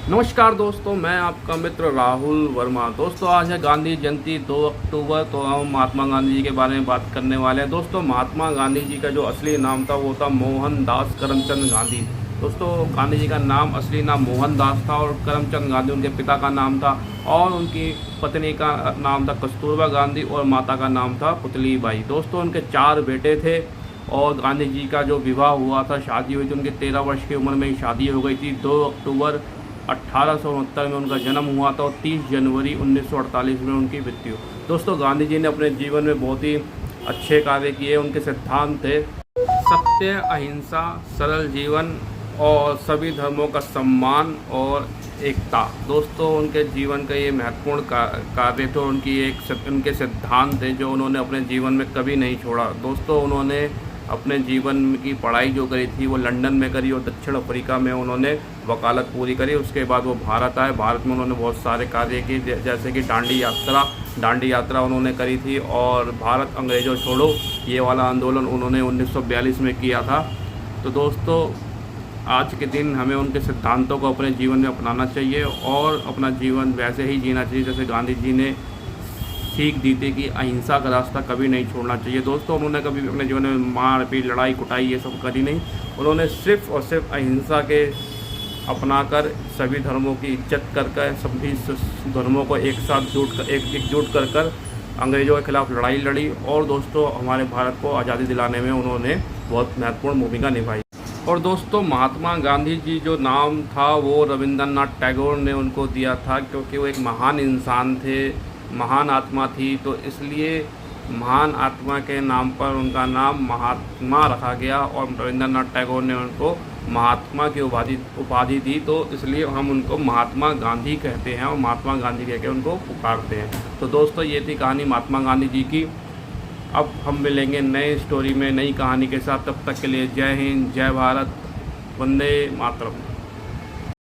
नमस्कार दोस्तों, मैं आपका मित्र राहुल वर्मा। दोस्तों, आज है गांधी जयंती 2 अक्टूबर। तो हम महात्मा गांधी जी के बारे में बात करने वाले हैं। दोस्तों, महात्मा गांधी जी का जो असली नाम था वो था मोहनदास करमचंद गांधी। दोस्तों, गांधी जी का नाम असली नाम मोहनदास था और करमचंद गांधी उनके पिता का नाम था और उनकी पत्नी का नाम था कस्तूरबा गांधी और माता का नाम था पुतलीबाई। दोस्तों, उनके 4 बेटे थे और गांधी जी का जो विवाह हुआ था, शादी हुई थी, उनकी 13 वर्ष की उम्र में ही शादी हो गई थी। 2 अक्टूबर 1869 में उनका जन्म हुआ था और 30 जनवरी 1948 में उनकी मृत्यु। दोस्तों, गांधी जी ने अपने जीवन में बहुत ही अच्छे कार्य किए। उनके सिद्धांत थे सत्य, अहिंसा, सरल जीवन और सभी धर्मों का सम्मान और एकता। दोस्तों, उनके जीवन का ये महत्वपूर्ण कार्य थे। उनके सिद्धांत थे जो उन्होंने अपने जीवन में कभी नहीं छोड़ा। दोस्तों, उन्होंने अपने जीवन की पढ़ाई जो करी थी वो लंदन में करी और दक्षिण अफ्रीका में उन्होंने वकालत पूरी करी। उसके बाद वो भारत आए। भारत में उन्होंने बहुत सारे कार्य किए, जैसे कि दांडी यात्रा उन्होंने करी थी और भारत अंग्रेज़ों छोड़ो ये वाला आंदोलन उन्होंने 1942 में किया था। तो दोस्तों, आज के दिन हमें उनके सिद्धांतों को अपने जीवन में अपनाना चाहिए और अपना जीवन वैसे ही जीना चाहिए जैसे गांधी जी ने सीख दी थी कि अहिंसा का रास्ता कभी नहीं छोड़ना चाहिए। दोस्तों, उन्होंने कभी भी अपने जीवन में मार पीट, लड़ाई कुटाई ये सब करी नहीं। उन्होंने सिर्फ़ और सिर्फ अहिंसा के अपनाकर सभी धर्मों की इज्जत कर सभी धर्मों को एक साथ एकजुट कर अंग्रेज़ों के खिलाफ़ लड़ाई लड़ी और दोस्तों हमारे भारत को आज़ादी दिलाने में उन्होंने बहुत महत्वपूर्ण भूमिका निभाई। और दोस्तों, महात्मा गांधी जी जो नाम था वो रविंद्रनाथ टैगोर ने उनको दिया था, क्योंकि वो एक महान इंसान थे, महान आत्मा थी। तो इसलिए महान आत्मा के नाम पर उनका नाम महात्मा रखा गया और रविंद्रनाथ टैगोर ने उनको महात्मा की उपाधि दी। तो इसलिए हम उनको महात्मा गांधी कहते हैं और महात्मा गांधी कह के उनको पुकारते हैं। तो दोस्तों, ये थी कहानी महात्मा गांधी जी की। अब हम मिलेंगे नए स्टोरी में, नई कहानी के साथ। तब तक के लिए जय हिंद, जय भारत, वंदे मातरम।